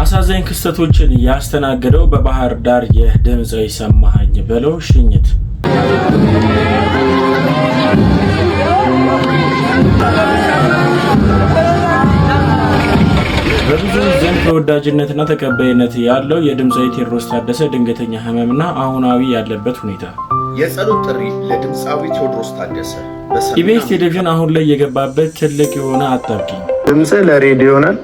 አሳዛኝ ክስተቶችን ያስተናገደው በባህር ዳር የድምፃዊ ሰማኸኝ በለው ሽኝት በብዙ ዘንድ ተወዳጅነትና ተቀባይነት ያለው የድምፃዊ ቴዎድሮስ ታደሰ ድንገተኛ ህመምና አሁናዊ ያለበት ሁኔታ የጸሎት ጥሪ ለድምፃዊ ቴዎድሮስ ታደሰ ኢቢኤስ ቴሌቪዥን አሁን ላይ የገባበት ትልቅ የሆነ አጣብቂኝ ድምጽ ለሬዲዮ ይሆናል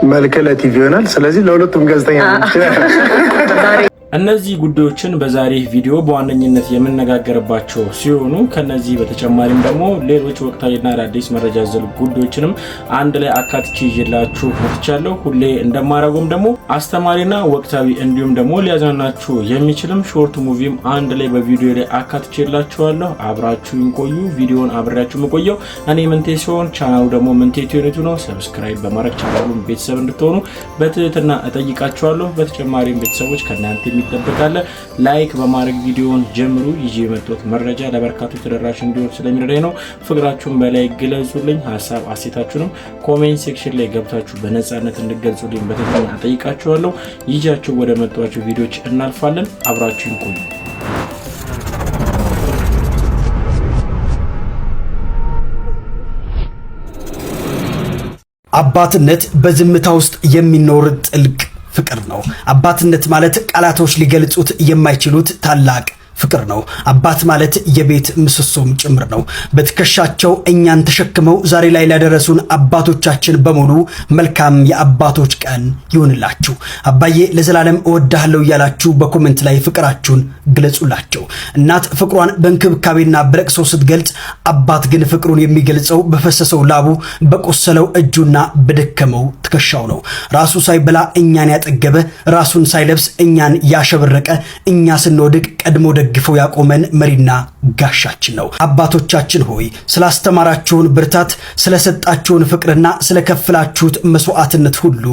መልክ ለቲቪ ይሆናል ስለዚህ ለሁለቱም ጋዜጠኛ ነው እነዚህ ጉዳዮችን በዛሬ ቪዲዮ በዋነኝነት የምንነጋገርባቸው ሲሆኑ ከነዚህ በተጨማሪም ደግሞ ሌሎች ወቅታዊና አዳዲስ መረጃ ዘል ጉዳዮችንም አንድ ላይ አካትቼ ይዤላችሁ መጥቻለሁ። ሁሌ እንደማረጉም ደግሞ አስተማሪና ወቅታዊ እንዲሁም ደግሞ ሊያዝናናችሁ የሚችልም ሾርት ሙቪም አንድ ላይ በቪዲዮ ላይ አካትቼላችኋለሁ። አብራችሁን ቆዩ። ቪዲዮውን አብራችሁ መቆየው እኔ ምንቴ ሲሆን ቻናሉ ደግሞ ምንቴ ዩቲዩብ ነው። ሰብስክራይብ በማድረግ ቻናሉን ቤተሰብ እንድትሆኑ በትህትና እጠይቃችኋለሁ። በተጨማሪም ቤተሰቦች ከናንተ የሚጠበቃለ ላይክ በማድረግ ቪዲዮውን ጀምሩ። ይዤ የመጣሁት መረጃ ለበርካቶች ተደራሽ እንዲሆን ስለሚረዳኝ ነው። ፍቅራችሁን በላይ ግለጹልኝ። ሐሳብ አስተያየታችሁንም ኮሜንት ሴክሽን ላይ ገብታችሁ በነጻነት እንድትገልጹልኝ በትህትና እጠይቃችኋለሁ። ይዣችሁ ወደ መጣኋቸው ቪዲዮዎች እናልፋለን። አብራችሁን ቆዩ። አባትነት በዝምታ ውስጥ የሚኖር ጥልቅ ፍቅር ነው። አባትነት ማለት ቃላቶች ሊገልጹት የማይችሉት ታላቅ ፍቅር ነው። አባት ማለት የቤት ምሰሶም ጭምር ነው። በትከሻቸው እኛን ተሸክመው ዛሬ ላይ ላደረሱን አባቶቻችን በሙሉ መልካም የአባቶች ቀን ይሁንላችሁ። አባዬ ለዘላለም እወድሃለሁ እያላችሁ በኮሜንት ላይ ፍቅራችሁን ግለጹላቸው። እናት ፍቅሯን በእንክብካቤና በለቅሶ ስትገልጽ፣ አባት ግን ፍቅሩን የሚገልጸው በፈሰሰው ላቡ፣ በቆሰለው እጁና በደከመው ትከሻው ነው። ራሱ ሳይበላ እኛን ያጠገበ፣ ራሱን ሳይለብስ እኛን ያሸበረቀ፣ እኛ ስንወድቅ ቀድሞ ደግፈው ያቆመን መሪና ጋሻችን ነው። አባቶቻችን ሆይ ስላስተማራችሁን ብርታት፣ ስለሰጣችሁን ፍቅርና ስለከፈላችሁት መስዋዕትነት ሁሉ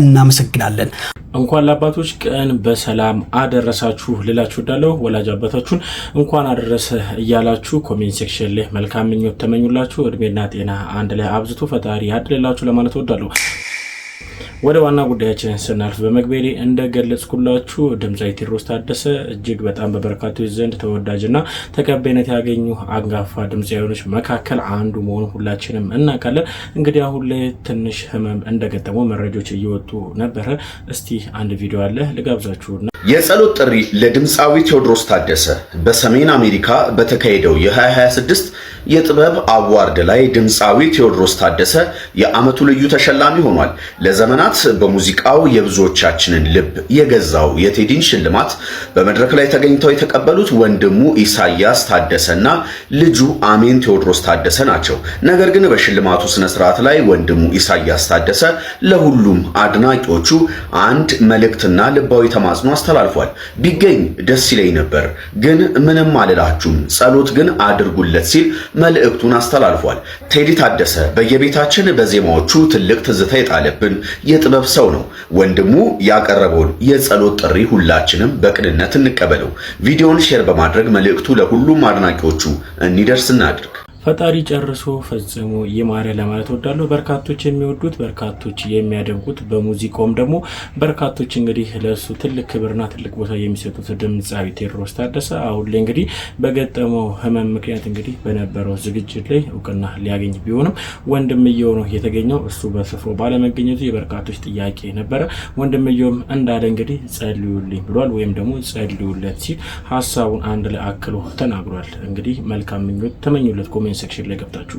እናመሰግናለን። እንኳን ለአባቶች ቀን በሰላም አደረሳችሁ ልላችሁ ወዳለሁ። ወላጅ አባታችሁን እንኳን አደረሰ እያላችሁ ኮሜንት ሴክሽን ላይ መልካም ምኞት ተመኙላችሁ። እድሜና ጤና አንድ ላይ አብዝቶ ፈጣሪ ያድልላችሁ ለማለት ወዳለሁ። ወደ ዋና ጉዳያችን ስናልፍ በመግቢያ ላይ እንደገለጽኩላችሁ ድምፃዊ ቴዎድሮስ ታደሰ እጅግ በጣም በበርካቶች ዘንድ ተወዳጅና ተቀባይነት ያገኙ አንጋፋ ድምፃዊዎች መካከል አንዱ መሆኑ ሁላችንም እናውቃለን። እንግዲህ አሁን ላይ ትንሽ ህመም እንደገጠመው መረጃዎች እየወጡ ነበረ። እስቲ አንድ ቪዲዮ አለ ልጋብዛችሁና የጸሎት ጥሪ ለድምፃዊ ቴዎድሮስ ታደሰ በሰሜን አሜሪካ በተካሄደው የ2026 የጥበብ አዋርድ ላይ ድምፃዊ ቴዎድሮስ ታደሰ የዓመቱ ልዩ ተሸላሚ ሆኗል። ለዘመናት በሙዚቃው የብዙዎቻችንን ልብ የገዛው የቴዲን ሽልማት በመድረክ ላይ ተገኝተው የተቀበሉት ወንድሙ ኢሳያስ ታደሰና ልጁ አሜን ቴዎድሮስ ታደሰ ናቸው። ነገር ግን በሽልማቱ ስነ ስርዓት ላይ ወንድሙ ኢሳያስ ታደሰ ለሁሉም አድናቂዎቹ አንድ መልእክትና ልባዊ ተማጽኖ አስተላልፏል። ቢገኝ ደስ ይለኝ ነበር፣ ግን ምንም አልላችሁም፣ ጸሎት ግን አድርጉለት ሲል መልእክቱን አስተላልፏል። ቴዲ ታደሰ በየቤታችን በዜማዎቹ ትልቅ ትዝታ የጣለብን የጥበብ ሰው ነው። ወንድሙ ያቀረበውን የጸሎት ጥሪ ሁላችንም በቅንነት እንቀበለው። ቪዲዮውን ሼር በማድረግ መልእክቱ ለሁሉም አድናቂዎቹ እንዲደርስ እናድርግ። ፈጣሪ ጨርሶ ፈጽሞ ይማረ ለማለት ወዳለሁ። በርካቶች የሚወዱት በርካቶች የሚያደንቁት በሙዚቃውም ደግሞ በርካቶች እንግዲህ ለሱ ትልቅ ክብርና ትልቅ ቦታ የሚሰጡት ድምፃዊ ቴዎድሮስ ታደሰ አሁን ላይ እንግዲህ በገጠመው ህመም ምክንያት እንግዲህ በነበረው ዝግጅት ላይ እውቅና ሊያገኝ ቢሆንም ወንድምየው ነው የተገኘው። እሱ በስፍራው ባለመገኘቱ የበርካቶች ጥያቄ ነበረ። ወንድምየውም እንዳለ እንግዲህ ጸልዩልኝ ብሏል፣ ወይም ደግሞ ጸልዩለት ሲል ሀሳቡን አንድ ላይ አክሎ ተናግሯል። እንግዲህ መልካም ምኞት ተመኙለት ኮሜንት ሴክሽን ላይ ገብታችሁ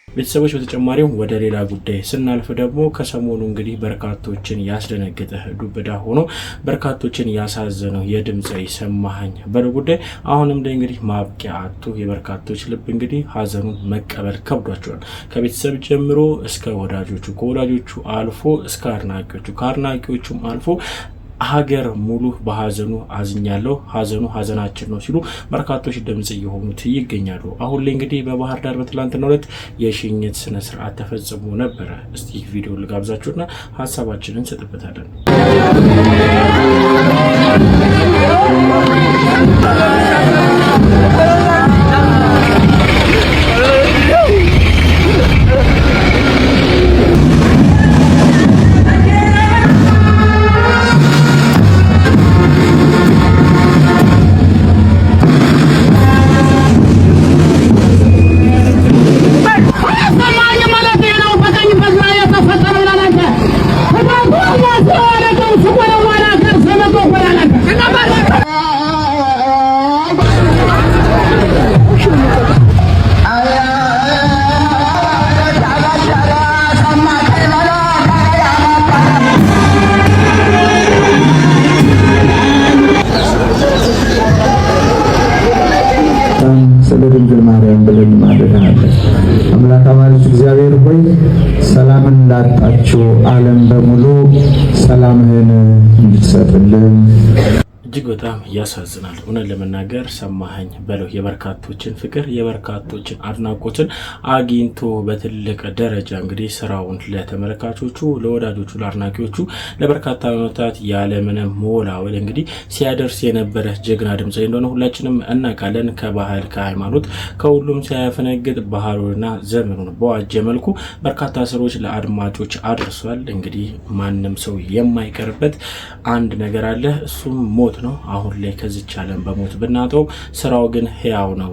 ቤተሰቦች። በተጨማሪም ወደ ሌላ ጉዳይ ስናልፍ ደግሞ ከሰሞኑ እንግዲህ በርካቶችን ያስደነገጠ ዱብዳ ሆኖ በርካቶችን ያሳዘነው የድምፃዊ ሰማኸኝ በለው ጉዳይ አሁንም ላይ እንግዲህ ማብቂያ አጥቶ የበርካቶች ልብ እንግዲህ ሀዘኑን መቀበል ከብዷቸዋል። ከቤተሰብ ጀምሮ እስከ ወዳጆቹ፣ ከወዳጆቹ አልፎ እስከ አድናቂዎቹ፣ ከአድናቂዎቹም አልፎ ሀገር ሙሉ በሀዘኑ አዝኛለሁ፣ ሀዘኑ ሀዘናችን ነው ሲሉ በርካቶች ድምጽ እየሆኑት ይገኛሉ። አሁን ላይ እንግዲህ በባህር ዳር በትላንትናው ዕለት የሽኝት ስነ ስርዓት ተፈጽሞ ነበረ። እስቲ ቪዲዮ ልጋብዛችሁና ሀሳባችንን እንሰጥበታለን። ለዓለም በሙሉ ሰላምህን እንድትሰጥልን እጅግ በጣም ያሳዝናል። እውነት ለመናገር ሰማኸኝ በለው የበርካቶችን ፍቅር የበርካቶችን አድናቆትን አግኝቶ በትልቅ ደረጃ እንግዲህ ስራውን ለተመልካቾቹ ለወዳጆቹ ለአድናቂዎቹ ለበርካታ ዓመታት ያለምንም መወላወል እንግዲህ ሲያደርስ የነበረ ጀግና ድምጻዊ እንደሆነ ሁላችንም እናውቃለን። ከባህል ከሃይማኖት ከሁሉም ሲያፈነግጥ ባህሉንና ዘመኑን በዋጀ መልኩ በርካታ ስራዎች ለአድማጮች አድርሷል። እንግዲህ ማንም ሰው የማይቀርበት አንድ ነገር አለ፣ እሱም ሞት ነው። አሁን ላይ ከዚች ዓለም በሞት ብናጠው ስራው ግን ህያው ነው።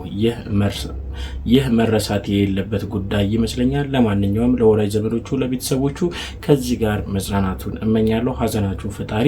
ይህ መረሳት የሌለበት ጉዳይ ይመስለኛል። ለማንኛውም ለወዳጅ ዘመዶቹ ለቤተሰቦቹ ከዚህ ጋር መጽናናቱን እመኛለሁ። ሀዘናችሁን ፈጣሪ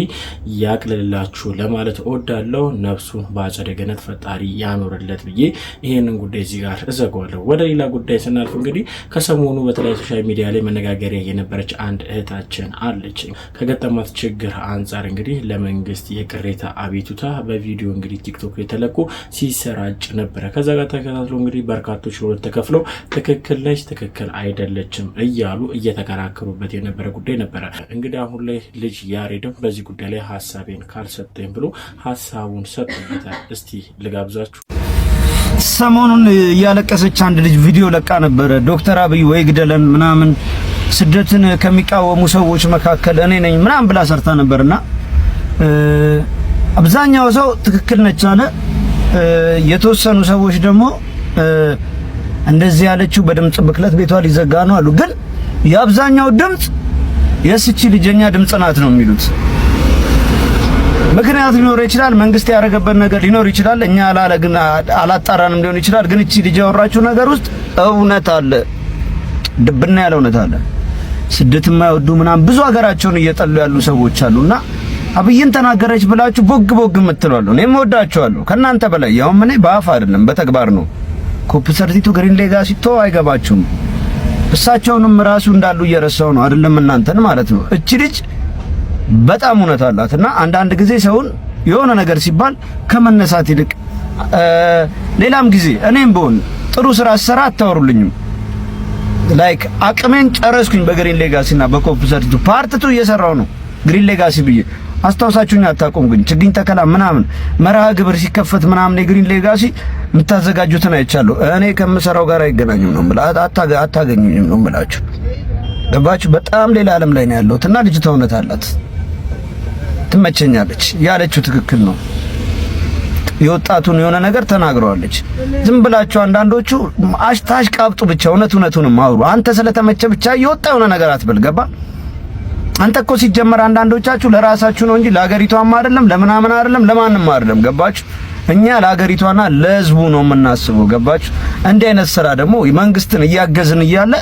ያቅልላችሁ ለማለት እወዳለሁ። ነፍሱን በአጸደ ገነት ፈጣሪ ያኖርለት ብዬ ይሄንን ጉዳይ እዚህ ጋር እዘጋዋለሁ። ወደ ሌላ ጉዳይ ስናልፍ እንግዲህ ከሰሞኑ በተለያዩ ሶሻል ሚዲያ ላይ መነጋገሪያ የነበረች አንድ እህታችን አለች። ከገጠማት ችግር አንጻር እንግዲህ ለመንግስት የቅሬታ አቤቱታ በቪዲዮ እንግዲህ ቲክቶክ ላይ ተለቆ ሲሰራጭ ነበረ። ከዛ ጋር ተከታትሎ እንግዲህ በርካቶች ለሁለት ተከፍለው ትክክል ነች ትክክል አይደለችም እያሉ እየተከራከሩበት የነበረ ጉዳይ ነበረ። እንግዲህ አሁን ላይ ልጅ ያሬድም በዚህ ጉዳይ ላይ ሐሳቤን ካልሰጠኝ ብሎ ሐሳቡን ሰጥቶታል። እስቲ ልጋብዛችሁ። ሰሞኑን ያለቀሰች አንድ ልጅ ቪዲዮ ለቃ ነበረ። ዶክተር አብይ ወይ ግደለን ምናምን ስደትን ከሚቃወሙ ሰዎች መካከል እኔ ነኝ ምናምን ብላ ሰርታ ነበርና አብዛኛው ሰው ትክክል ነች አለ። የተወሰኑ ሰዎች ደግሞ እንደዚህ ያለችው በድምጽ ብክለት ቤቷ ሊዘጋ ነው አሉ። ግን የአብዛኛው ድምጽ የስቺ ልጅኛ ድምጽ ናት ነው የሚሉት። ምክንያት ሊኖር ይችላል፣ መንግስት ያደረገበት ነገር ሊኖር ይችላል፣ እኛ አላጣራንም ሊሆን ይችላል። ግን እቺ ልጅ ያወራችው ነገር ውስጥ እውነት አለ፣ ድብና ያለ እውነት አለ። ስደት የማይወዱ ምናምን ብዙ ሀገራቸውን እየጠሉ ያሉ ሰዎች አሉና አብይን ተናገረች ብላችሁ ቦግ ቦግ የምትሏሉ። እኔም ወዳቸዋለሁ ከናንተ በላይ ያውም እኔ በአፍ አይደለም በተግባር ነው። ኮፕሰርቲቱ ግሪን ሌጋሲ ቶ አይገባችሁም። እሳቸውንም ራሱ እንዳሉ እየረሳው ነው አይደለም እናንተን ማለት ነው። እቺ ልጅ በጣም እውነት አላትና አንዳንድ ጊዜ ሰውን የሆነ ነገር ሲባል ከመነሳት ይልቅ ሌላም ጊዜ እኔም በሆን ጥሩ ስራ ሰራ አታወሩልኝም። ላይክ አቅሜን ጨረስኩኝ በግሪን ሌጋሲና በኮፕሰርቲቱ ፓርት 2 እየሰራው ነው ግሪን ሌጋሲ ብዬ አስታውሳችሁኝ አታቆም። ግን ችግኝ ተከላ ምናምን መርሃ ግብር ሲከፈት ምናምን የግሪን ሌጋሲ የምታዘጋጁትን አይቻለሁ። እኔ ከምሰራው ጋር አይገናኝም ነው ማለት አታገኙኝም ነው የምላችሁ። ገባችሁ? በጣም ሌላ ዓለም ላይ ነው ያለሁትና ልጅቷ እውነት አላት፣ ትመቸኛለች። ያለችው ትክክል ነው። የወጣቱን የሆነ ነገር ተናግረዋለች። ዝም ብላችሁ አንዳንዶቹ ታሽቃብጡ ብቻ እውነቱንም አውሩ። አንተ ስለተመቸ ብቻ የወጣ የሆነ ነገር አትበል። ገባ? አንተ እኮ ሲጀመር አንዳንዶቻችሁ ለራሳችሁ ነው እንጂ ለሀገሪቷም አይደለም ለምናምን አይደለም ለማንም አይደለም። ገባችሁ? እኛ ለሀገሪቷና ለህዝቡ ነው የምናስበው። ገባችሁ? እንዲህ አይነት ስራ ደግሞ መንግስትን እያገዝን እያለ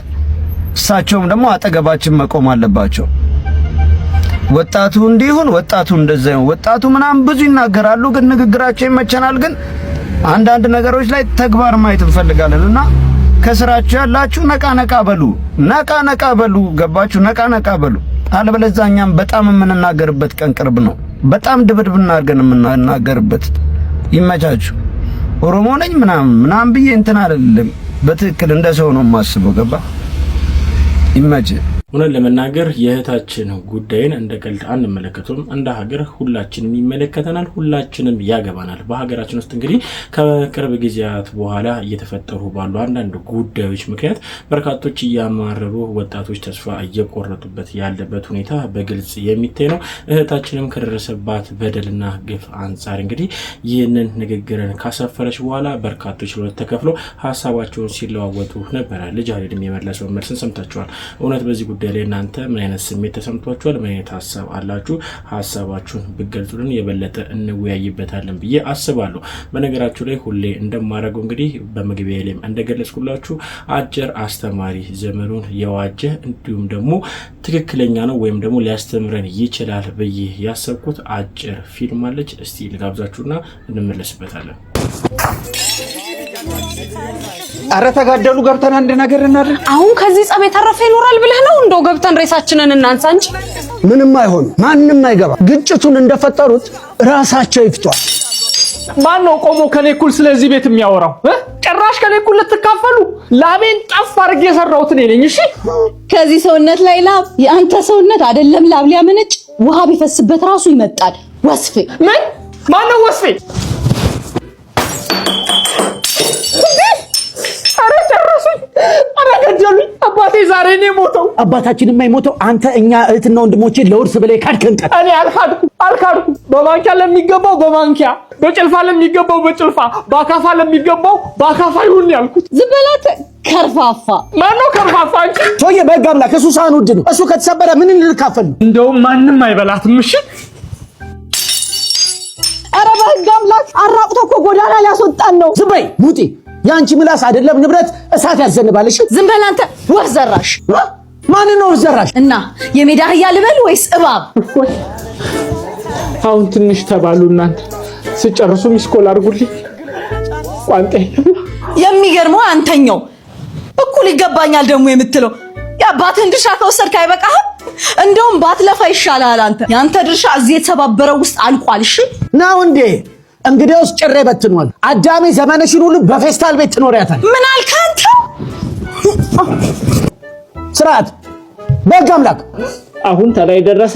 እሳቸውም ደግሞ አጠገባችን መቆም አለባቸው። ወጣቱ እንዲሁን ወጣቱ እንደዛ ነው ወጣቱ ምናምን ብዙ ይናገራሉ፣ ግን ንግግራቸው ይመቸናል። ግን አንዳንድ ነገሮች ላይ ተግባር ማየት እንፈልጋለንና ከስራችሁ ያላችሁ ነቃ ነቃ በሉ። ገባችሁ? ነቃ በሉ። አለበለዚያ እኛም በጣም የምንናገርበት ቀን ቅርብ ነው። በጣም ድብድብና አድርገን የምንናገርበት። ይመቻችሁ። ኦሮሞ ነኝ ምናምን ብዬ እንትን አይደለም። በትክክል እንደ ሰው ነው የማስበው። ገባ? ይመች። እውነት ለመናገር የእህታችን ጉዳይን እንደ ቀልድ አንመለከቱም። እንደ ሀገር ሁላችንም ይመለከተናል፣ ሁላችንም ያገባናል። በሀገራችን ውስጥ እንግዲህ ከቅርብ ጊዜያት በኋላ እየተፈጠሩ ባሉ አንዳንድ ጉዳዮች ምክንያት በርካቶች እያማረሩ ወጣቶች ተስፋ እየቆረጡበት ያለበት ሁኔታ በግልጽ የሚታይ ነው። እህታችንም ከደረሰባት በደልና ግፍ አንጻር እንግዲህ ይህንን ንግግርን ካሰፈረች በኋላ በርካቶች ለሁለት ተከፍለው ሀሳባቸውን ሲለዋወጡ ነበረ። ልጅ ያሬድም የመለሰው መልስን ሰምታችኋል። እውነት በዚህ ጉዳይ ላይ እናንተ ምን አይነት ስሜት ተሰምቷችኋል? ምን አይነት ሀሳብ አላችሁ? ሀሳባችሁን ብትገልጹልን የበለጠ እንወያይበታለን ብዬ አስባለሁ። በነገራችሁ ላይ ሁሌ እንደማደርገው እንግዲህ በመግቢያ ላይ እንደገለጽኩላችሁ አጭር አስተማሪ ዘመኑን የዋጀ እንዲሁም ደግሞ ትክክለኛ ነው ወይም ደግሞ ሊያስተምረን ይችላል ብዬ ያሰብኩት አጭር ፊልም አለች። እስቲ ልጋብዛችሁና እንመለስበታለን። አረ ተጋደሉ ገብተን አንድ ነገር እናድርግ። አሁን ከዚህ ጸብ የተረፈ ይኖራል ብለህ ነው? እንደው ገብተን ሬሳችንን እናንሳ እንጂ ምንም አይሆን፣ ማንም አይገባ። ግጭቱን እንደፈጠሩት ራሳቸው ይፍቷል። ማን ነው ቆሞ ከኔ እኩል ስለዚህ ቤት የሚያወራው? ጭራሽ ከኔ እኩል ልትካፈሉ? ላቤን ጠፍ አድርጌ የሰራሁት እኔ ነኝ። እሺ ከዚህ ሰውነት ላይ ላብ የአንተ ሰውነት አይደለም ላብ ሊያመነጭ ውሃ ቢፈስበት ራሱ ይመጣል። ወስፌ ምን? ማን ነው ወስፌ? አረ ጨረሱኝ! አረ ገደሉኝ! አባቴ ዛሬ ነው የሞተው። አባታችን የማይሞተው አንተ እኛ እህትና ወንድሞቼ ለውርስ ብለህ ካድከን ቀን እኔ አልካድኩ። በማንኪያ ለሚገባው በማንኪያ፣ በጭልፋ ለሚገባው በጭልፋ፣ በአካፋ ለሚገባው በአካፋ ይሁን ያልኩት። ዝም በላት ከርፋፋ። ማን ነው ከርፋፋ? አንቺ ሰውዬ በሕግ አምላክ እሱ ሳህን ውድ ነው። እሱ ከተሰበረ ምን እንልካፈል? እንደውም ማንም አይበላትም። እሺ አረ በሕግ አምላክ አራቁቶ እኮ ጎዳና ሊያስወጣን ነው። ዝም በይ ሙጢ። ያንቺ ምላስ አይደለም ንብረት እሳት ያዘንባል። እሺ ዝም በል አንተ ወፍ ዘራሽ። ማን ነው ወፍ ዘራሽ? እና የሜዳ አህያ ልበል ወይስ እባብ? አሁን ትንሽ ተባሉ እናንተ። ስጨርሱ ሚስኮል አድርጉልኝ። ቋንጤ የሚገርመው አንተኛው እኩል ይገባኛል ደግሞ የምትለው የአባትህን ድርሻ ከወሰድክ አይበቃህም? እንደውም ባትለፋ ይሻላል። አንተ ያንተ ድርሻ እዚህ የተሰባበረው ውስጥ አልቋል። እሺ ነው እንዴ? እንግዲያውስ ጭሬ በትኗል። አዳሜ ዘመንሽን ሁሉ በፌስታል ቤት ትኖሪያታል። ምን አልክ አንተ? ስርዓት በሕግ አምላክ። አሁን ተላይ ደረሰ።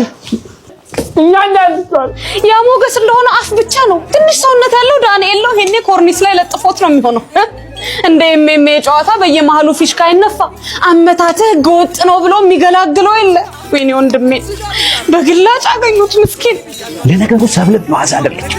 ያ ሞገስ እንደሆነ አፍ ብቻ ነው። ትንሽ ሰውነት ያለው ዳንኤል ነው። ይሄኔ ኮርኒስ ላይ ለጥፎት ነው የሚሆነው። እንደ ኤምኤም ጨዋታ በየመሃሉ ፊሽካ ይነፋ። አመታትህ ህገወጥ ነው ብሎ የሚገላግለው የለ። ወይኔ ወንድሜ በግላጭ አገኙት ምስኪን። ለነገሩ ሰብለ ዋዛ አይደለች።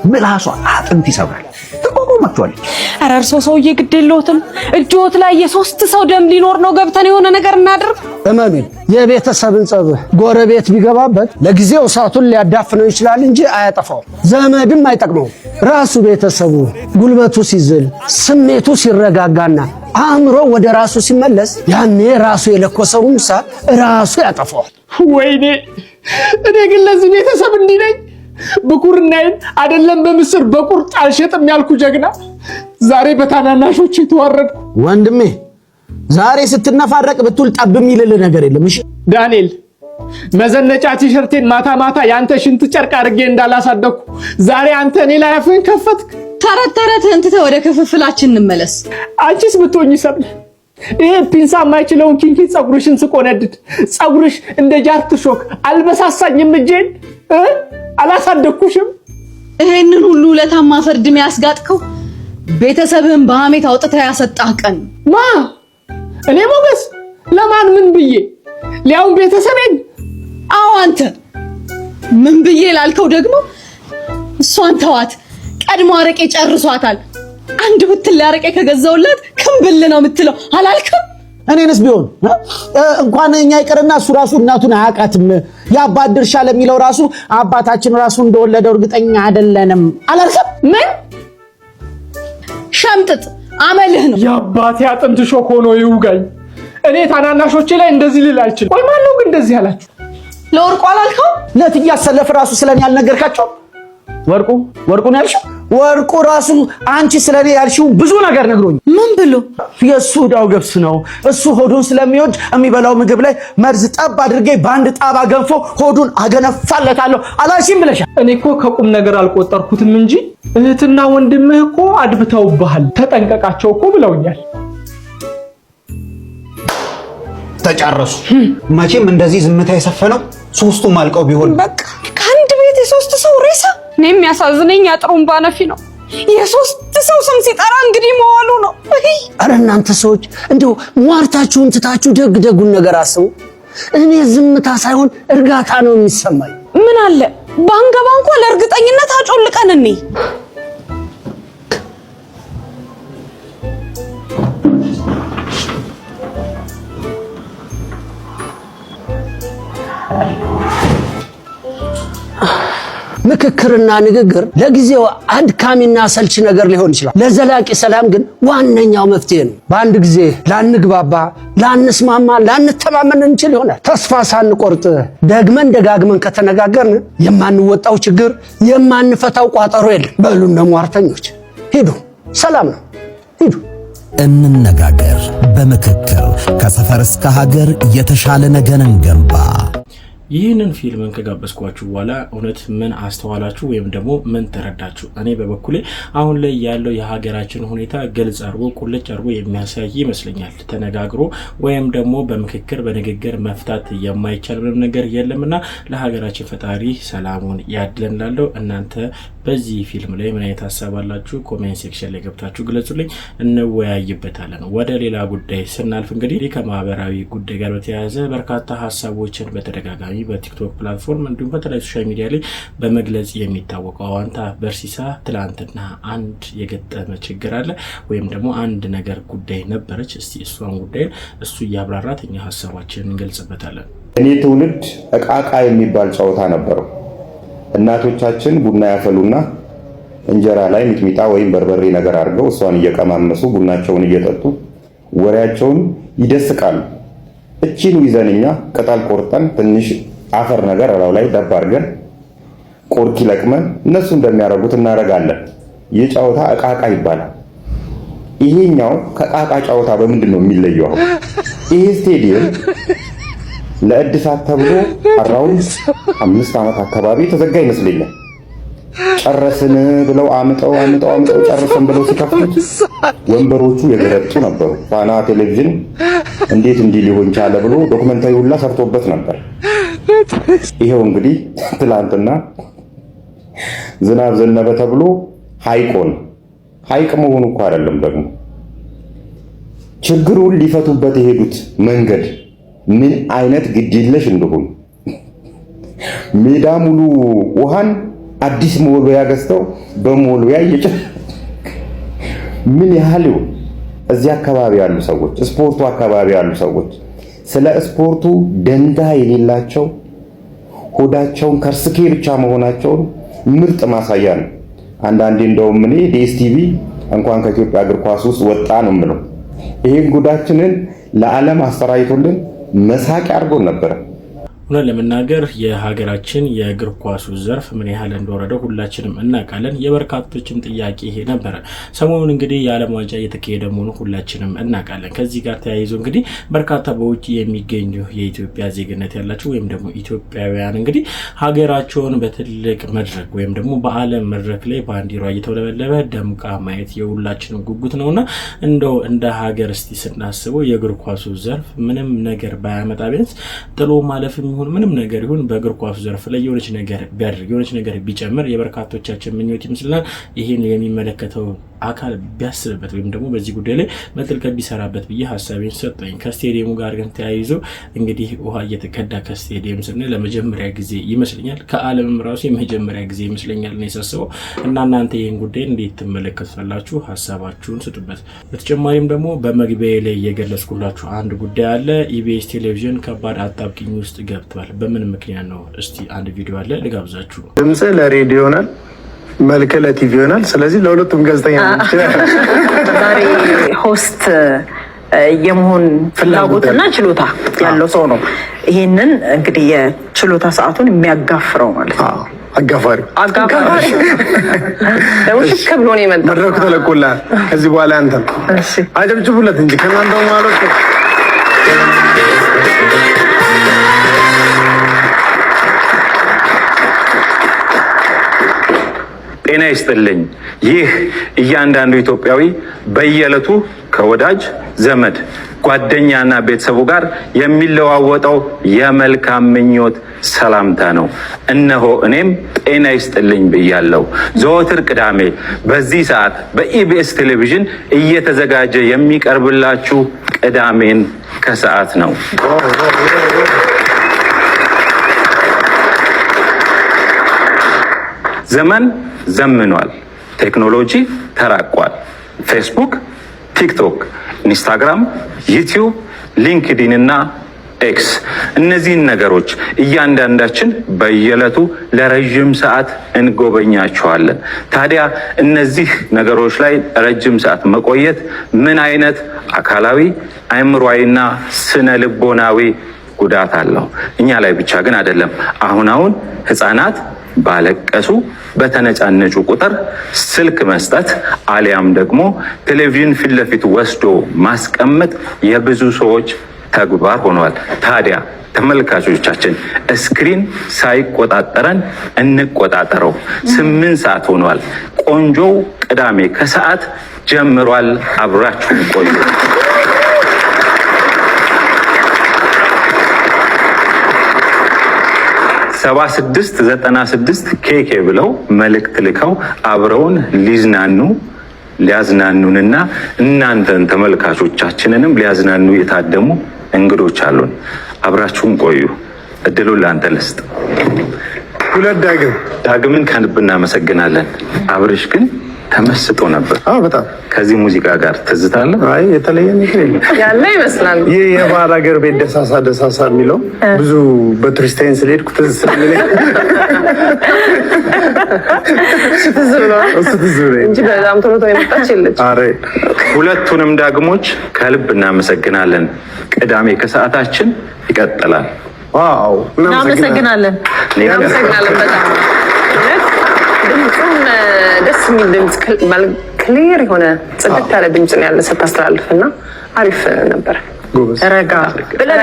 ምላሷ አጥንት ይሰብራል። ትቆቆማቸዋለች። ኧረ እርሶ ሰውዬ ግድ የለዎትም። እጆት ላይ የሶስት ሰው ደም ሊኖር ነው። ገብተን የሆነ ነገር እናድርግ። እመኑኝ የቤተሰብን ጸብ ጎረቤት ቢገባበት ለጊዜው እሳቱን ሊያዳፍነው ይችላል እንጂ አያጠፋውም። ዘመድም አይጠቅመው። ራሱ ቤተሰቡ ጉልበቱ ሲዝል፣ ስሜቱ ሲረጋጋና አእምሮ ወደ ራሱ ሲመለስ ያኔ ራሱ የለኮሰውን እሳት ራሱ ያጠፋዋል። ወይኔ እኔ ግን ለዚህ ቤተሰብ እንዲህ ነኝ። ብኩርናዬን አይደለም በምስር በቁርጥ አልሸጥም ያልኩ ጀግና ዛሬ በታናናሾች የተዋረድኩ። ወንድሜ ዛሬ ስትነፋረቅ ብትውል ጠብ የሚልልህ ነገር የለም። እሺ ዳንኤል፣ መዘነጫ ቲሸርቴን ማታ ማታ ያንተ ሽንት ጨርቅ አድርጌ እንዳላሳደኩ ዛሬ አንተ እኔ ላይ አፍህን ከፈትክ። ተረትህን ትተህ ወደ ክፍፍላችን እንመለስ። አንቺስ ብትሆኚ ሰብለ ይሄ ፒንሳ የማይችለውን ኪንኪ ጸጉርሽን ስቆነድድ ጸጉርሽ እንደ ጃርት ሾክ አልበሳሳኝም። እጄን አላሳደኩሽም። ይሄንን ሁሉ ለታማ ፈርድም ያስጋጥከው ቤተሰብህን በሐሜት አውጥተህ ያሰጣህ ቀን ማ እኔ ሞገስ ለማን ምን ብዬ ሊያውን ቤተሰቤን? አዎ አንተ ምን ብዬ ላልከው ደግሞ እሷን ተዋት። ቀድሞ አረቄ ጨርሷታል። አንድ ብትል አረቄ ከገዛውላት ክምብል ነው የምትለው አላልክም? እኔንስ ቢሆን እንኳን እኛ ይቀርና እሱ ራሱ እናቱን አያውቃትም። የአባት ድርሻ ለሚለው ራሱ አባታችን ራሱ እንደወለደው እርግጠኛ አይደለንም አላልክም? ምን ሸምጥጥ አመልህ ነው። የአባቴ አጥንት ሾክ ሆኖ ይውጋኝ። እኔ ታናናሾቼ ላይ እንደዚህ ልል አልችልም። ቆይ ማን ነው ግን እንደዚህ ያላችሁ? ለወርቁ አላልከው? ለትያ ሰለፍ ራሱ ስለኔ ያልነገርካቸው? ወርቁ ነው ያልሽው? ወርቁ ራሱ አንቺ ስለኔ ያልሽው ብዙ ነገር ነግሮኝ። ምን ብሎ? የሱ ዳው ገብስ ነው። እሱ ሆዱን ስለሚወድ የሚበላው ምግብ ላይ መርዝ ጠብ አድርጌ በአንድ ጣባ ገንፎ ሆዱን አገነፋለታለሁ አላልሽም ብለሻል። እኔ እኮ ከቁም ነገር አልቆጠርኩትም እንጂ እህትና ወንድምህ እኮ አድብተውብሃል፣ ተጠንቀቃቸው እኮ ብለውኛል። ተጫረሱ። መቼም እንደዚህ ዝምታ የሰፈነው ሶስቱም አልቀው ቢሆን በቃ ከአንድ ቤት የሶስት ሰው ሬሳ። እኔ የሚያሳዝነኝ አጥሩምባ ነፊ ነው። የሶስት ሰው ስም ሲጠራ እንግዲህ መዋሉ ነው። አረ እናንተ ሰዎች እንደው ሟርታችሁን ትታችሁ ደግ ደጉን ነገር አስቡ። እኔ ዝምታ ሳይሆን እርጋታ ነው የሚሰማኝ። ምን አለ ባንገባ እንኳን ለእርግጠኝነት አጮልቀን እኔ ምክክርና ንግግር ለጊዜው አድካሚና ሰልች ነገር ሊሆን ይችላል። ለዘላቂ ሰላም ግን ዋነኛው መፍትሄ ነው። በአንድ ጊዜ ላንግባባ፣ ላንስማማ፣ ላንተማመን እንችል ይሆናል። ተስፋ ሳንቆርጥ ደግመን ደጋግመን ከተነጋገርን የማንወጣው ችግር፣ የማንፈታው ቋጠሮ የለም። በሉ እነ ሟርተኞች ሂዱ፣ ሰላም ነው፣ ሂዱ። እንነጋገር። በምክክር ከሰፈር እስከ ሀገር የተሻለ ነገን እንገንባ። ይህንን ፊልምን ከጋበዝኳችሁ በኋላ እውነት ምን አስተዋላችሁ ወይም ደግሞ ምን ተረዳችሁ? እኔ በበኩሌ አሁን ላይ ያለው የሀገራችን ሁኔታ ግልጽ አድርጎ ቁልጭ አድርጎ የሚያሳይ ይመስለኛል። ተነጋግሮ ወይም ደግሞ በምክክር በንግግር መፍታት የማይቻል ምንም ነገር የለምና ለሀገራችን ፈጣሪ ሰላሙን ያድለን ላለው። እናንተ በዚህ ፊልም ላይ ምን አይነት ሀሳብ አላችሁ? ኮሜንት ሴክሽን ላይ ገብታችሁ ግለጹልኝ፣ እንወያይበታለን። ወደ ሌላ ጉዳይ ስናልፍ እንግዲህ ከማህበራዊ ጉዳይ ጋር በተያያዘ በርካታ ሀሳቦችን በተደጋጋሚ በቲክቶክ ፕላትፎርም እንዲሁም በተለያዩ ሶሻል ሚዲያ ላይ በመግለጽ የሚታወቀው አዋንታ በርሲሳ ትላንትና አንድ የገጠመ ችግር አለ ወይም ደግሞ አንድ ነገር ጉዳይ ነበረች። እስቲ እሷን ጉዳይ እሱ እያብራራት እኛ ሀሳባችንን እንገልጽበታለን። እኔ ትውልድ እቃቃ የሚባል ጨዋታ ነበረው። እናቶቻችን ቡና ያፈሉና እንጀራ ላይ ሚጥሚጣ ወይም በርበሬ ነገር አድርገው እሷን እየቀማመሱ ቡናቸውን እየጠጡ ወሬያቸውን ይደስቃሉ። እቺን ይዘንኛ ቅጠል ቆርጠን ትንሽ አፈር ነገር አላው ላይ ደብ አድርገን ቆርኪ ለቅመን እነሱ እንደሚያደርጉት እናደርጋለን። ይህ ጨዋታ እቃቃ ይባላል። ይሄኛው ከእቃቃ ጨዋታ በምንድን ነው የሚለየው? ይሄ ስቴዲየም ለእድሳት ተብሎ አራውንድ 5 ዓመት አካባቢ ተዘጋ ይመስለኛል። ጨረስን ብለው አምጠው ጨረስን ብለው ሲከፍቱት ወንበሮቹ የገረጡ ነበሩ። ፋና ቴሌቪዥን እንዴት እንዲህ ሊሆን ቻለ ብሎ ዶክመንታሪ ሁላ ሰርቶበት ነበር። ይሄው እንግዲህ ትላንትና ዝናብ ዘነበ ተብሎ ሐይቅ መሆኑ እኮ አይደለም ደግሞ ችግሩን ሊፈቱበት የሄዱት መንገድ ምን አይነት ግድየለሽ እንደሆኑ ሜዳ ሙሉ ውሃን አዲስ ሞልያ ገዝተው በሞልያ ምን ያህል እዚህ አካባቢ ያሉ ሰዎች ስፖርቱ አካባቢ ያሉ ሰዎች ስለ ስፖርቱ ደንታ የሌላቸው ሆዳቸውን ከርስኬ ብቻ መሆናቸውን ምርጥ ማሳያ ነው። አንዳንዴ እንደውም እኔ ዲኤስቲቪ እንኳን ከኢትዮጵያ እግር ኳስ ውስጥ ወጣ ነው የምለው። ይሄን ጉዳችንን ለዓለም አሰራይቶልን መሳቂያ አድርጎን ነበር። እውነት ለመናገር የሀገራችን የእግር ኳሱ ዘርፍ ምን ያህል እንደወረደ ሁላችንም እናውቃለን። የበርካቶችም ጥያቄ ይሄ ነበረ። ሰሞኑን እንግዲህ የዓለም ዋንጫ እየተካሄደ መሆኑ ሁላችንም እናውቃለን። ከዚህ ጋር ተያይዞ እንግዲህ በርካታ በውጭ የሚገኙ የኢትዮጵያ ዜግነት ያላቸው ወይም ደግሞ ኢትዮጵያውያን እንግዲህ ሀገራቸውን በትልቅ መድረክ ወይም ደግሞ በዓለም መድረክ ላይ ባንዲራ እየተውለበለበ ደምቃ ማየት የሁላችንም ጉጉት ነውና እንደው እንደ ሀገር እስቲ ስናስበው የእግር ኳሱ ዘርፍ ምንም ነገር ባያመጣ ቢያንስ ጥሎ ማለፍ ይሁን ምንም ነገር ይሁን በእግር ኳሱ ዘርፍ ላይ የሆነች ነገር ቢያደርግ የሆነች ነገር ቢጨምር የበርካቶቻችን ምኞት ይመስላል። ይሄን የሚመለከተው አካል ቢያስብበት ወይም ደግሞ በዚህ ጉዳይ ላይ በጥልቀት ቢሰራበት ብዬ ሀሳቤን ሰጠኝ። ከስቴዲየሙ ጋር ግን ተያይዞ እንግዲህ ውሃ እየተቀዳ ከስቴዲየም ስንል ለመጀመሪያ ጊዜ ይመስለኛል፣ ከዓለምም ራሱ የመጀመሪያ ጊዜ ይመስለኛል ነው የሳስበው። እና እናንተ ይህን ጉዳይ እንዴት ትመለከቱታላችሁ? ሀሳባችሁን ስጡበት። በተጨማሪም ደግሞ በመግቢያ ላይ የገለጽኩላችሁ አንድ ጉዳይ አለ። ኢቢኤስ ቴሌቪዥን ከባድ አጣብቂኝ ውስጥ ገብቷል። በምን ምክንያት ነው? እስቲ አንድ ቪዲዮ አለ ልጋብዛችሁ። ድምጽ ለሬዲዮ ይሆናል፣ መልክ ለቲቪ ይሆናል። ስለዚህ ለሁለቱም ጋዜጠኛ ነው። ዛሬ ሆስት የመሆን ፍላጎትና ችሎታ ያለው ሰው ነው። ይሄንን እንግዲህ የችሎታ ሰዓቱን የሚያጋፍረው ማለት ነው። አጋፋሪ ደግሞ ሽክ ብሎ ነው የመጣው። መድረኩ ተለቆልሃል። ከዚህ በኋላ አንተ ነው። አጨብጭቡለት እንጂ ከእናንተው ማለት ነው። ጤና ይስጥልኝ። ይህ እያንዳንዱ ኢትዮጵያዊ በየዕለቱ ከወዳጅ ዘመድ ጓደኛና ቤተሰቡ ጋር የሚለዋወጠው የመልካም ምኞት ሰላምታ ነው። እነሆ እኔም ጤና ይስጥልኝ ብያለሁ። ዘወትር ቅዳሜ በዚህ ሰዓት በኢቢኤስ ቴሌቪዥን እየተዘጋጀ የሚቀርብላችሁ ቅዳሜን ከሰዓት ነው። ዘመን ዘምኗል። ቴክኖሎጂ ተራቋል። ፌስቡክ፣ ቲክቶክ፣ ኢንስታግራም፣ ዩቲዩብ፣ ሊንክዲን እና ኤክስ እነዚህን ነገሮች እያንዳንዳችን በየዕለቱ ለረጅም ሰዓት እንጎበኛቸዋለን። ታዲያ እነዚህ ነገሮች ላይ ረጅም ሰዓት መቆየት ምን አይነት አካላዊ፣ አእምሯዊና ስነ ልቦናዊ ጉዳት አለው? እኛ ላይ ብቻ ግን አይደለም። አሁን ህፃናት ባለቀሱ በተነጫነጩ ቁጥር ስልክ መስጠት አሊያም ደግሞ ቴሌቪዥን ፊት ለፊት ወስዶ ማስቀመጥ የብዙ ሰዎች ተግባር ሆኗል። ታዲያ ተመልካቾቻችን ስክሪን ሳይቆጣጠረን እንቆጣጠረው። 8 ሰዓት ሆኗል። ቆንጆው ቅዳሜ ከሰዓት ጀምሯል። አብራችሁ ቆዩ። 7696 ኬኬ ብለው መልእክት ልከው አብረውን ሊያዝናኑንና እናንተን ተመልካቾቻችንንም ሊያዝናኑ የታደሙ እንግዶች አሉን። አብራችሁን ቆዩ። እድሉን ለአንተ ልስጥ። ሁለት ዳግምን ከልብ እናመሰግናለን። አብርሽ ግን ተመስጦ ነበር። በጣም ከዚህ ሙዚቃ ጋር ትዝታለ? አይ የተለየ ነገር የለም ያለ ይመስላል። ይህ የባህር ሀገር ቤት ደሳሳ የሚለው ብዙ በቱሪስታይን ስለሄድኩ ትዝ ስለሚለኝ እሱ ትዝ ብሎኝ እንጂ በጣም ቶሎ የመጣች የለች። ሁለቱንም ዳግሞች ከልብ እናመሰግናለን። ቅዳሜ ከሰዓታችን ይቀጥላል። ዋው እናመሰግናለን በጣም ድምፁም ደስ የሚል ድምፅ ክሊር የሆነ ጽድት ያለ ድምፅ ነው ያለ ስታስተላልፍና አሪፍ ነበር። ረጋ ብለህ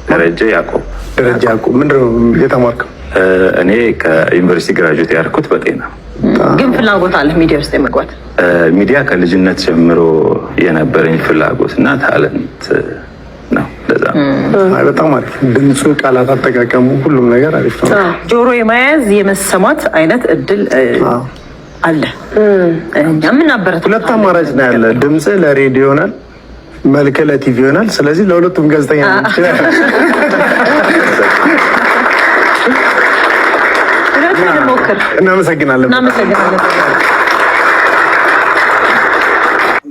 ደረጀ ያዕቆብ ምንድን ነው የተማርከው? እኔ ከዩኒቨርሲቲ ግራጁዌት ያደረኩት በጤና። ግን ፍላጎት አለ ሚዲያ ውስጥ የመግባት? ሚዲያ ከልጅነት ጀምሮ የነበረኝ ፍላጎት እና ታለንት ነው። ለዛ በጣም አሪፍ ድምፁ፣ ቃላት አጠቃቀሙ፣ ሁሉም ነገር አሪፍ ነው። ጆሮ የመያዝ የመሰማት አይነት እድል አለ። እኛም እናበረታለን። ሁለት አማራጭ ነው ያለ። ድምጽ ለሬዲዮ ይሆናል፣ መልክ ለቲቪ ይሆናል። ስለዚህ ለሁለቱም ጋዜጠኛ ነው ይችላል። እናመሰግናለን።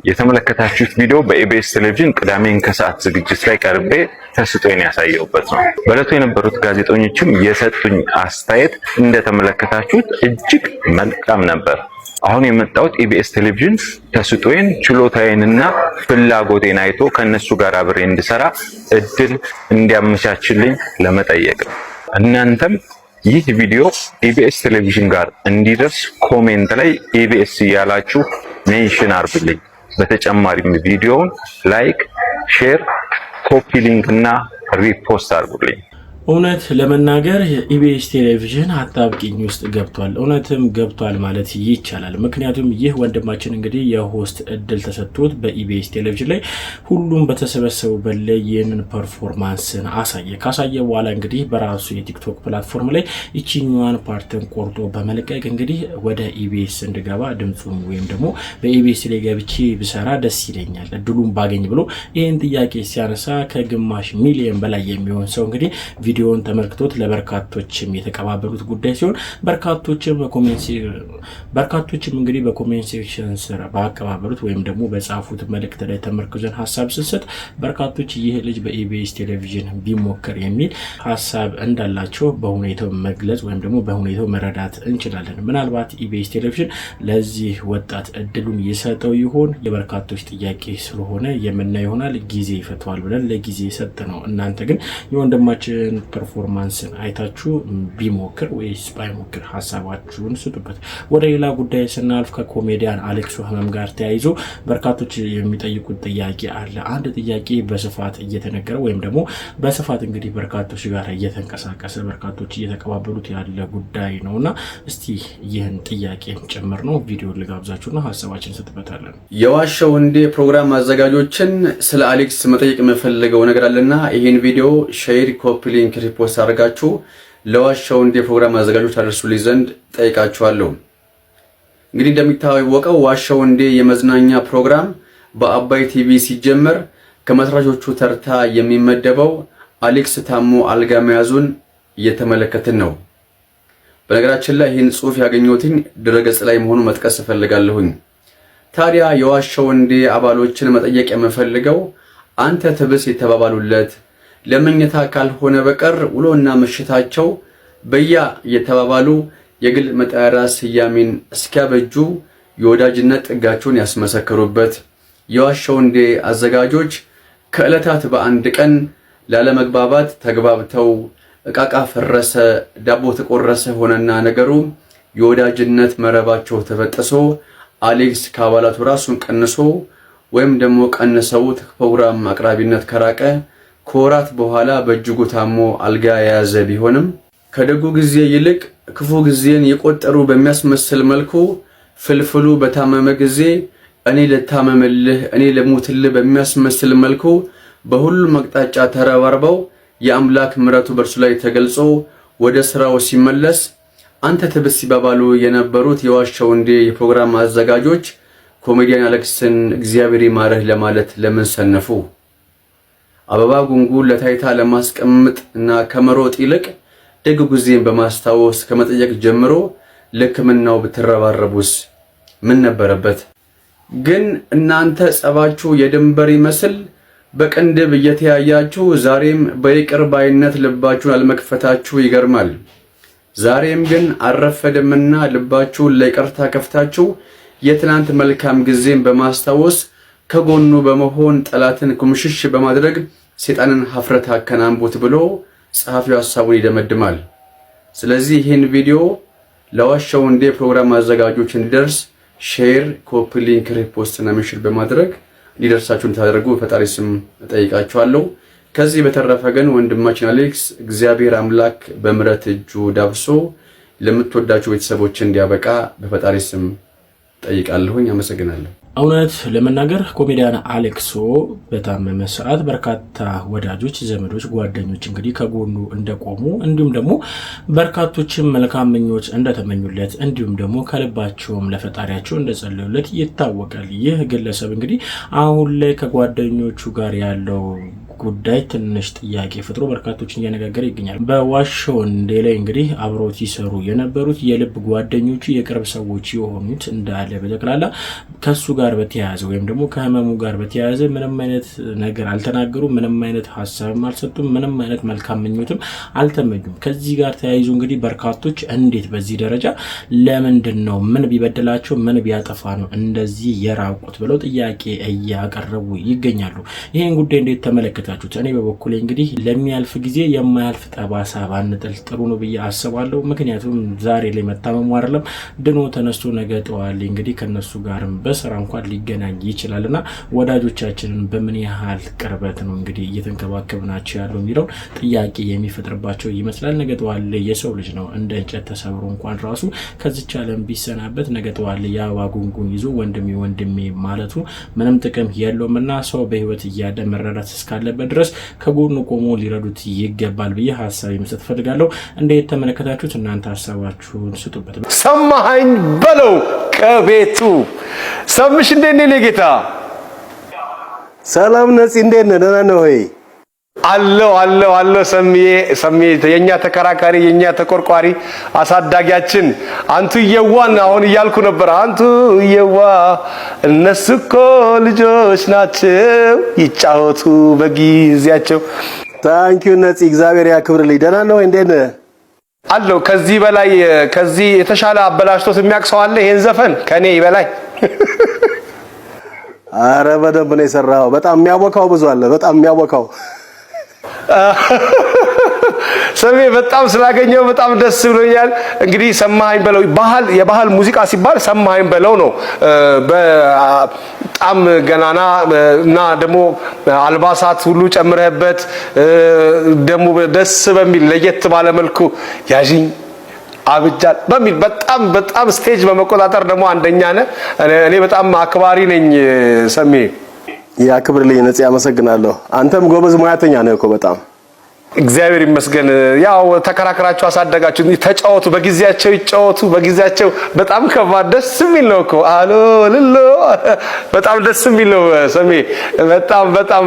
የተመለከታችሁት ቪዲዮ በኢቢኤስ ቴሌቪዥን ቅዳሜን ከሰዓት ዝግጅት ላይ ቀርቤ ተስጦኝ ያሳየሁበት ነው። በዕለቱ የነበሩት ጋዜጠኞችም የሰጡኝ አስተያየት እንደተመለከታችሁት እጅግ መልካም ነበር። አሁን የመጣሁት ኢቢኤስ ቴሌቪዥን ተስጦዬን፣ ችሎታዬንና ፍላጎቴን አይቶ ከነሱ ጋር አብሬ እንድሰራ እድል እንዲያመቻችልኝ ለመጠየቅ ነው። እናንተም ይህ ቪዲዮ ኢቢኤስ ቴሌቪዥን ጋር እንዲደርስ ኮሜንት ላይ ኢቢኤስ እያላችሁ ሜንሽን አርጉልኝ። በተጨማሪም ቪዲዮውን ላይክ፣ ሼር፣ ኮፒ ሊንክ እና ሪፖስት አድርጉልኝ። እውነት ለመናገር የኢቢኤስ ቴሌቪዥን አጣብቂኝ ውስጥ ገብቷል። እውነትም ገብቷል ማለት ይቻላል። ምክንያቱም ይህ ወንድማችን እንግዲህ የሆስት እድል ተሰጥቶት በኢቢኤስ ቴሌቪዥን ላይ ሁሉም በተሰበሰቡበት ላይ ይህንን ፐርፎርማንስን አሳየ። ካሳየ በኋላ እንግዲህ በራሱ የቲክቶክ ፕላትፎርም ላይ ይችኛዋን ፓርትን ቆርጦ በመለቀቅ እንግዲህ ወደ ኢቢኤስ እንድገባ ድምፁም ወይም ደግሞ በኢቢኤስ ላይ ገብቼ ብሰራ ደስ ይለኛል እድሉን ባገኝ ብሎ ይህን ጥያቄ ሲያነሳ ከግማሽ ሚሊዮን በላይ የሚሆን ሰው እንግዲህ ቪዲዮን ተመልክቶት ለበርካቶችም የተቀባበሉት ጉዳይ ሲሆን በርካቶችም እንግዲህ በኮሜንት ሴክሽን ስር ባቀባበሉት ወይም ደግሞ በጻፉት መልእክት ላይ ተመርክዘን ሀሳብ ስንሰጥ በርካቶች ይህ ልጅ በኢቢኤስ ቴሌቪዥን ቢሞከር የሚል ሀሳብ እንዳላቸው በሁኔታው መግለጽ ወይም ደግሞ በሁኔታው መረዳት እንችላለን። ምናልባት ኢቢኤስ ቴሌቪዥን ለዚህ ወጣት እድሉን ይሰጠው ይሆን? የበርካቶች ጥያቄ ስለሆነ የምናየው ይሆናል። ጊዜ ይፈተዋል ብለን ለጊዜ ሰጥ ነው። እናንተ ግን የወንድማችን ፐርፎርማንስን አይታችሁ ቢሞክር ወይስ ባይሞክር ሀሳባችሁን ስጡበት። ወደ ሌላ ጉዳይ ስናልፍ ከኮሜዲያን አሌክስ ህመም ጋር ተያይዞ በርካቶች የሚጠይቁት ጥያቄ አለ። አንድ ጥያቄ በስፋት እየተነገረ ወይም ደግሞ በስፋት እንግዲህ በርካቶች ጋር እየተንቀሳቀሰ በርካቶች እየተቀባበሉት ያለ ጉዳይ ነውና እስቲ ይህን ጥያቄ ጭምር ነው ቪዲዮ ልጋብዛችሁና ሀሳባችን ስጥበታለን። የዋሻው እንዴ ፕሮግራም አዘጋጆችን ስለ አሌክስ መጠየቅ የምፈልገው ነገር አለና ይህን ቪዲዮ ሼር፣ ኮፒ ሊንክ፣ ሪፖስት አድርጋችሁ ለዋሻው እንዴ ፕሮግራም አዘጋጆች አድርሱልኝ ዘንድ ጠይቃችኋለሁ። እንግዲህ እንደሚታወቀው ዋሻው እንዴ የመዝናኛ ፕሮግራም በአባይ ቲቪ ሲጀመር ከመስራቾቹ ተርታ የሚመደበው አሌክስ ታሞ አልጋ መያዙን እየተመለከትን ነው። በነገራችን ላይ ይህን ጽሑፍ ያገኘሁትኝ ድረገጽ ላይ መሆኑ መጥቀስ እፈልጋለሁኝ። ታዲያ የዋሻው እንዴ አባሎችን መጠየቅ የምፈልገው አንተ ትብስ የተባባሉለት ለመኝታ ካልሆነ በቀር ውሎና ምሽታቸው በያ የተባባሉ የግል መጠሪያ ስያሜን እስኪያበጁ የወዳጅነት ጥጋቸውን ያስመሰከሩበት የዋሻው እንዴ አዘጋጆች ከዕለታት በአንድ ቀን ላለመግባባት ተግባብተው እቃቃ ፈረሰ፣ ዳቦ ተቆረሰ ሆነና ነገሩ የወዳጅነት መረባቸው ተበጥሶ አሌክስ ከአባላቱ ራሱን ቀንሶ ወይም ደግሞ ቀንሰውት ፕሮግራም አቅራቢነት ከራቀ ከወራት በኋላ በእጅጉ ታሞ አልጋ የያዘ ቢሆንም ከደጉ ጊዜ ይልቅ ክፉ ጊዜን የቆጠሩ በሚያስመስል መልኩ ፍልፍሉ በታመመ ጊዜ እኔ ለታመመልህ እኔ ለሞትልህ በሚያስመስል መልኩ በሁሉም አቅጣጫ ተረባርበው የአምላክ ምሕረቱ በርሱ ላይ ተገልጾ ወደ ስራው ሲመለስ አንተ ትብስ ሲባባሉ የነበሩት የዋሻው እንዴ የፕሮግራም አዘጋጆች ኮሜዲያን አሌክስን እግዚአብሔር ይማረህ ለማለት ለምን ሰነፉ? አበባ ጉንጉን ለታይታ ለማስቀመጥ እና ከመሮጥ ይልቅ ደግ ጊዜን በማስታወስ ከመጠየቅ ጀምሮ ለሕክምናው ብትረባረቡስ ምን ነበረበት? ግን እናንተ ጸባችሁ የድንበር ይመስል በቅንድብ እየተያያችሁ ዛሬም በይቅር ባይነት ልባችሁን አልመክፈታችሁ ይገርማል። ዛሬም ግን አረፈደምና ልባችሁን ለይቅርታ ከፍታችሁ የትናንት መልካም ጊዜን በማስታወስ ከጎኑ በመሆን ጠላትን ኩምሽሽ በማድረግ ሰይጣንን ሀፍረት አከናንቡት ብሎ ጸሐፊው ሐሳቡን ይደመድማል። ስለዚህ ይህን ቪዲዮ ለዋሻው እንዴ ፕሮግራም አዘጋጆች እንዲደርስ ሼር፣ ኮፒ ሊንክ፣ ሪፖስት እና ሜንሽን በማድረግ እንዲደርሳችሁ ታደርጉ በፈጣሪ ስም እጠይቃችኋለሁ። ከዚህ በተረፈ ግን ወንድማችን አሌክስ እግዚአብሔር አምላክ በምሕረት እጁ ዳብሶ ለምትወዳችሁ ቤተሰቦች እንዲያበቃ በፈጣሪ ስም ጠይቃለሁኝ። አመሰግናለሁ። እውነት ለመናገር ኮሜዲያን አሌክሶ በታመመ ሰዓት በርካታ ወዳጆች፣ ዘመዶች፣ ጓደኞች እንግዲህ ከጎኑ እንደቆሙ እንዲሁም ደግሞ በርካቶችም መልካም ምኞት እንደተመኙለት እንዲሁም ደግሞ ከልባቸውም ለፈጣሪያቸው እንደጸለዩለት ይታወቃል። ይህ ግለሰብ እንግዲህ አሁን ላይ ከጓደኞቹ ጋር ያለው ጉዳይ ትንሽ ጥያቄ ፈጥሮ በርካቶችን እያነጋገረ ይገኛል። በዋሻው እንዴ ላይ እንግዲህ አብሮት ይሰሩ የነበሩት የልብ ጓደኞቹ የቅርብ ሰዎች የሆኑት እንዳለ በጠቅላላ ከሱ ጋር በተያያዘ ወይም ደግሞ ከህመሙ ጋር በተያያዘ ምንም አይነት ነገር አልተናገሩም፣ ምንም አይነት ሐሳብም አልሰጡም፣ ምንም አይነት መልካም ምኞትም አልተመኙም። ከዚህ ጋር ተያይዞ እንግዲህ በርካቶች እንዴት በዚህ ደረጃ ለምንድን ነው ምን ቢበደላቸው ምን ቢያጠፋ ነው እንደዚህ የራቁት ብለው ጥያቄ እያቀረቡ ይገኛሉ። ይሄን ጉዳይ እንዴት ተመለከተ? እኔ በበኩሌ እንግዲህ ለሚያልፍ ጊዜ የማያልፍ ጠባሳ ባንጥል ጥሩ ነው ብዬ አስባለሁ። ምክንያቱም ዛሬ ላይ መታመሙ አይደለም ድኖ ተነስቶ ነገ ጠዋል እንግዲህ ከነሱ ጋርም በስራ እንኳን ሊገናኝ ይችላልና ወዳጆቻችንን በምን ያህል ቅርበት ነው እንግዲህ እየተንከባከብናቸው ያለው የሚለው ጥያቄ የሚፈጥርባቸው ይመስላል። ነገ ጠዋል የሰው ልጅ ነው እንደ እንጨት ተሰብሮ እንኳን ራሱ ከዚች ዓለም ቢሰናበት ነገ ጠዋል የአበባ ጉንጉን ይዞ ወንድሜ ማለቱ ምንም ጥቅም የለውምና ሰው በህይወት እያለ መረዳት እስካለ ድረስ ከጎኑ ቆሞ ሊረዱት ይገባል ብዬ ሐሳብ መስጠት ፈልጋለሁ። እንዴት ተመለከታችሁት? እናንተ ሐሳባችሁን ስጡበት። ሰማኸኝ በለው ከቤቱ ሰምሽ እንደኔ ነው ጌታ። ሰላም ነፂ እንደነ ደህና ነው ወይ? አለው ሰምዬ የኛ ተከራካሪ የኛ ተቆርቋሪ አሳዳጊያችን አንቱ የዋን አሁን እያልኩ ነበር። አንቱ የዋ እነሱ እኮ ልጆች ናቸው ይጫወቱ በጊዜያቸው። ታንኪዩ ነፂ እግዚአብሔር ያክብርልኝ። ደህና ነው እንዴት ነህ? አለው ከዚህ በላይ ከዚህ የተሻለ አበላሽቶት የሚያቅሰው አለ ይሄን ዘፈን ከኔ በላይ? አረ በደንብ ነው የሰራው። በጣም የሚያወካው ብዙ አለ። በጣም የሚያወካው ሰሜ በጣም ስላገኘው በጣም ደስ ብሎኛል። እንግዲህ ሰማኸኝ በለው የባህል ሙዚቃ ሲባል ሰማኸኝ በለው ነው። በጣም ገናና እና ደግሞ አልባሳት ሁሉ ጨምረህበት ደግሞ ደስ በሚል ለየት ባለ መልኩ ያዥኝ አብጃል በሚል በጣም ስቴጅ በመቆጣጠር ደግሞ አንደኛ ነህ። እኔ በጣም አክባሪ ነኝ ሰሜ። ያክብርልኝ ነፂ አመሰግናለሁ። አንተም ጎበዝ ሙያተኛ ነህ እኮ በጣም እግዚአብሔር ይመስገን። ያው ተከራከራችሁ አሳደጋችሁ ተጫወቱ በጊዜያቸው ይጫወቱ በጊዜያቸው። በጣም ከባድ ደስ የሚል ነው እኮ አሎ ልሎ በጣም ደስ የሚል ነው ሰሜ።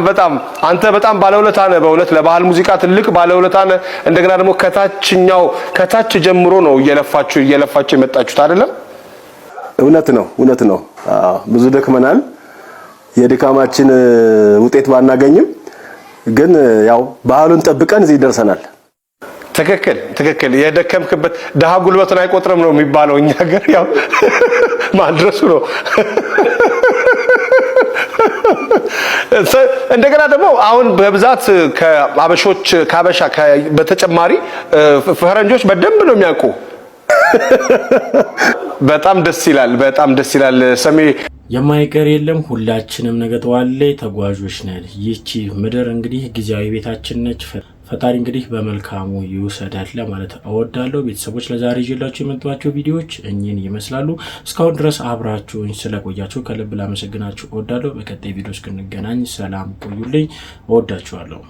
በጣም አንተ በጣም ባለውለታ ነህ በእውነት ለባህል ሙዚቃ ትልቅ ባለውለታ ነህ። እንደገና ደግሞ ከታች ጀምሮ ነው እየለፋችሁ የመጣችሁት አይደለም? እውነት ነው። ብዙ ደክመናል። የድካማችን ውጤት ባናገኝም ግን ያው ባህሉን ጠብቀን እዚህ ደርሰናል። ትክክል። የደከምክበት ደሃ ጉልበቱን አይቆጥርም ነው የሚባለው እኛ ሀገር ያው ማድረሱ ነው። እንደገና ደግሞ አሁን በብዛት ከአበሻ በተጨማሪ ፈረንጆች በደንብ ነው የሚያውቁ። በጣም ደስ ይላል ሰሜ። የማይቀር የለም ሁላችንም ነገ ጠዋት ላይ ተጓዦች ነን። ይቺ ምድር እንግዲህ ጊዜያዊ ቤታችን ነች። ፈጣሪ እንግዲህ በመልካሙ ይውሰዳል ለማለት እወዳለሁ። ቤተሰቦች ለዛሬ ይዤላችሁ የመጣኋቸው ቪዲዮዎች እኚህን ይመስላሉ። እስካሁን ድረስ አብራችሁኝ ስለቆያችሁ ከልብ ላመሰግናችሁ እወዳለሁ። በቀጣይ ቪዲዮ እስክንገናኝ ሰላም ቆዩልኝ። እወዳችኋለሁ።